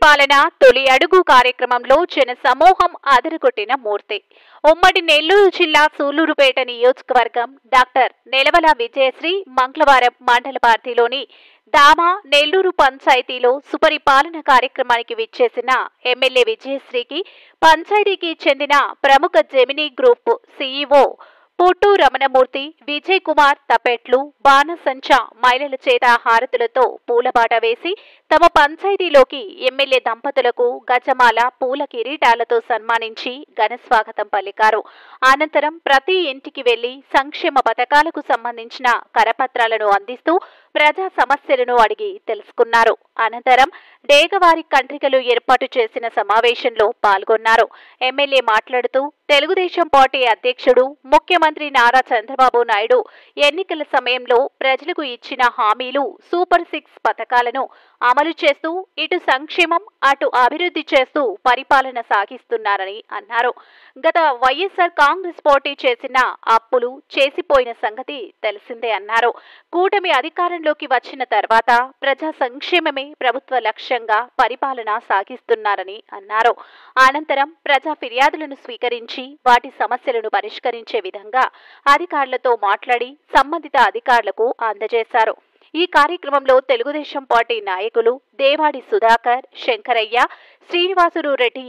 సుపరిపాలన తొలి అడుగు కార్యక్రమంలో జన సమూహం అదరగొట్టిన మూర్తి. ఉమ్మడి నెల్లూరు జిల్లా సూళ్లూరుపేట నియోజకవర్గం డాక్టర్ నెలవల విజయశ్రీ మంగళవారం మండల పార్టీలోని దామ నెల్లూరు పంచాయతీలో సుపరిపాలన కార్యక్రమానికి విచ్చేసిన ఎమ్మెల్యే విజయశ్రీకి పంచాయతీకి చెందిన ప్రముఖ జెమినీ గ్రూప్ సీఈఓ పుట్టు రమణమూర్తి, విజయ్ కుమార్ తపెట్లు, బాణసంచ మహిళల చేత హారతులతో పూలబాట వేసి తమ పంచాయతీలోకి ఎమ్మెల్యే దంపతులకు గజమాల, పూల కిరీటాలతో సన్మానించి ఘనస్వాగతం పలికారు. అనంతరం ప్రతి ఇంటికి వెళ్లి సంక్షేమ పథకాలకు సంబంధించిన కరపత్రాలను అందిస్తూ ప్రజా సమస్యలను అడిగి తెలుసుకున్నారు. అనంతరం డేగవారి కంట్రికలు ఏర్పాటు చేసిన సమావేశంలో పాల్గొన్నారు. ఎమ్మెల్యే మాట్లాడుతూ తెలుగుదేశం పార్టీ అధ్యక్షుడు ముఖ్యమంత్రి నారా చంద్రబాబు నాయుడు ఎన్నికల సమయంలో ప్రజలకు ఇచ్చిన హామీలు సూపర్ 6 పథకాలను అమలు చేస్తూ ఇటు సంక్షేమం అటు అభివృద్ధి చేస్తూ పరిపాలన సాగిస్తున్నారని అన్నారు. గత వైఎస్ఆర్ కాంగ్రెస్ పార్టీ చేసిన అప్పులు చేసిపోయిన సంగతి తెలిసిందే అన్నారు. కూటమి అధికారంలోకి వచ్చిన తర్వాత ప్రజా సంక్షేమమే ప్రభుత్వ లక్ష్యంగా పరిపాలన సాగిస్తున్నారని అన్నారు. అనంతరం ప్రజా ఫిర్యాదులను స్వీకరించి వాటి సమస్యలను పరిష్కరించే విధంగా అధికారులతో మాట్లాడి సంబంధిత అధికారులకు అందజేశారు. ఈ కార్యక్రమంలో తెలుగుదేశం పార్టీ నాయకులు దేవాడి సుధాకర్, శంకరయ్య, శ్రీనివాసులు రెడ్డి,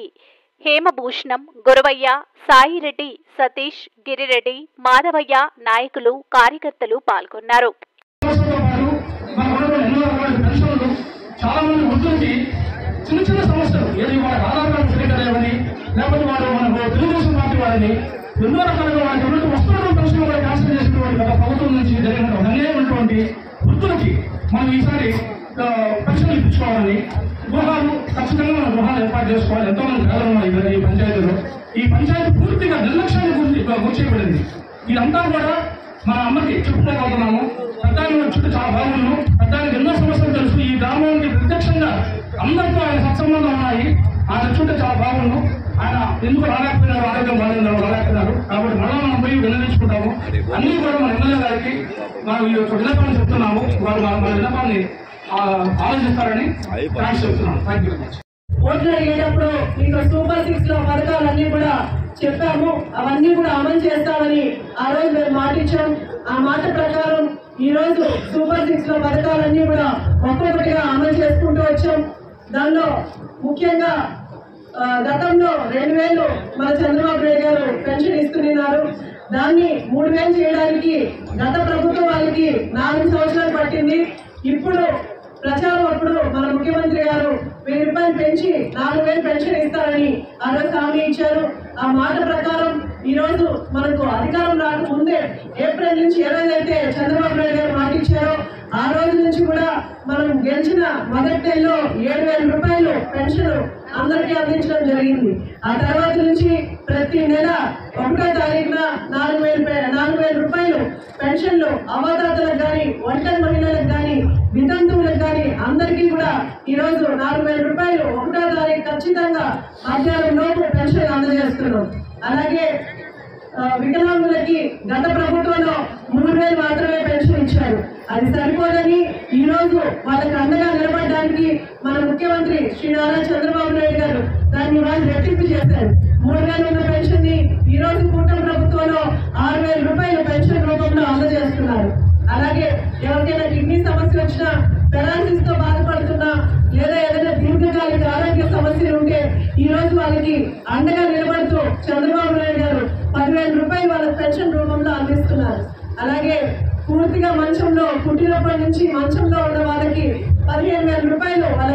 హేమభూషణం, గురవయ్య, సాయిరెడ్డి, సతీష్, గిరిరెడ్డి, మాధవయ్య నాయకులు, కార్యకర్తలు పాల్గొన్నారు. ఎన్నో రకాలుగా వాళ్ళకి వస్తున్న ప్రశ్నలు కూడా క్యాన్సిల్ చేసినటువంటి గత ప్రభుత్వం నుంచి జరిగినటువంటి అన్యాయమైనటువంటి వృత్తులకి మనం ఈసారి పెన్షన్లు ఇప్పించుకోవాలని, గృహాలు ఖచ్చితంగా మన గృహాలు ఏర్పాటు చేసుకోవాలి. ఎంతో మంది పేదలు ఉన్నారు ఈ పంచాయతీలో. ఈ పంచాయతీ పూర్తిగా నిర్లక్ష్యాన్ని గుర్చేయబడింది. ఇదంతా కూడా మన అమ్మకి చెప్పుకోగలుగుతున్నాము. పెద్దానికి చుట్టూ చాలా బాగున్నాము. పెద్దానికి ఎన్నో సమస్యలు తెలుసు. ఈ గ్రామానికి ప్రత్యక్షంగా అందరితో ఆయన సత్సంబంధం ఉన్నాయి. ఆయన చుట్టూ చాలా బాగున్నాం. ఆయన ఎందుకు రాలేకపోయినారు, ఆరోగ్యం బాగాలేదని రాలేకపోయినారు. కాబట్టి మళ్ళీ మనం పోయి విన్నవించుకుంటాము. అన్ని కూడా మన ఎమ్మెల్యే గారికి మనం ఈ యొక్క విన్నపాన్ని చెప్తున్నాము. వాళ్ళు మన విన్నపాన్ని ఆలోచిస్తారని చెప్తున్నాము. Thank you very much. ఓట్లు అడిగేటప్పుడు ఇంకా సూపర్ 6 లో పథకాలన్నీ కూడా చెప్పాము. అవన్నీ కూడా అమలు చేస్తామని ఆ రోజు మేము మాట ఇచ్చాం. ఆ మాట ప్రకారం ఈ రోజు సూపర్ 6 లో పథకాలన్నీ కూడా ఒక్కొక్కటిగా అమలు చేసుకుంటూ వచ్చాం. దానిలో ముఖ్యంగా గతంలో 2000 మన చంద్రబాబు నాయుడు గారు పెన్షన్ ఇస్తున్నారు. దాన్ని 3000 చేయడానికి గత ప్రభుత్వం వాళ్ళకి 4 సంవత్సరాలు పట్టింది. ఇప్పుడు ప్రచారం అప్పుడు మన ముఖ్యమంత్రి గారు 1000 రూపాయలు పెంచి 4000 పెన్షన్ ఇస్తారని ఆ రోజు హామీ ఇచ్చారు. ఆ మాట ప్రకారం ఈ రోజు మనకు అధికారం రాకముందే ఏప్రిల్ నుంచి ఏదైతే చంద్రబాబు నాయుడు గారు మాట ఇచ్చారో ఆ రోజు నుంచి కూడా మనం గెలిచిన మొదటి నెలలో 7000 రూపాయలు పెన్షన్ అందరికీ అందించడం జరిగింది. ఆ తర్వాత నుంచి ప్రతి నెల 1వ తారీఖున 4000 రూపాయలు పెన్షన్లు అవ్వదాతలకు కానీ, ఒంటరి మహిళలకు కానీ, వితంతువులకు కానీ అందరికీ కూడా ఈ రోజు 4000 రూపాయలు 1వ తారీఖు ఖచ్చితంగా మధ్యాహ్నం లోపు పెన్షన్ అందజేస్తున్నాం. అలాగే వికలాంగులకి గత ప్రభుత్వంలో 3000 మాత్రమే పెన్షన్ ఇచ్చారు. అది సరిపోదని ఈ రోజు వాళ్ళకి అండగా నిలబడడానికి మన ముఖ్యమంత్రి శ్రీ నారా చంద్రబాబు నాయుడు గారు దాన్ని వాళ్ళు రెట్టింపు చేశారు. 3000 ఉన్న పెన్షన్ ని ఈ రోజు కూటమి ప్రభుత్వంలో 6000 రూపాయల పెన్షన్ రూపంలో అందజేస్తున్నారు. అలాగే ఎవరికైనా కిడ్నీ సమస్య వచ్చినా, పెరాలసిస్ తో బాధపడుతున్నా, లేదా ఏదైనా దీర్ఘకాలిక ఆరోగ్య సమస్యలు ఉంటే ఈ రోజు వాళ్ళకి అండగా నిలబడుతూ చంద్రబాబు నాయుడు గారు 10,000 రూపాయలు వాళ్ళ పెన్షన్ రూపంలో అందిస్తున్నారు. అలాగే పూర్తిగా మంచంలో పుట్టినప్పటి నుంచి మంచంలో ఉన్న వాళ్ళకి 15,000 రూపాయలు వాళ్ళ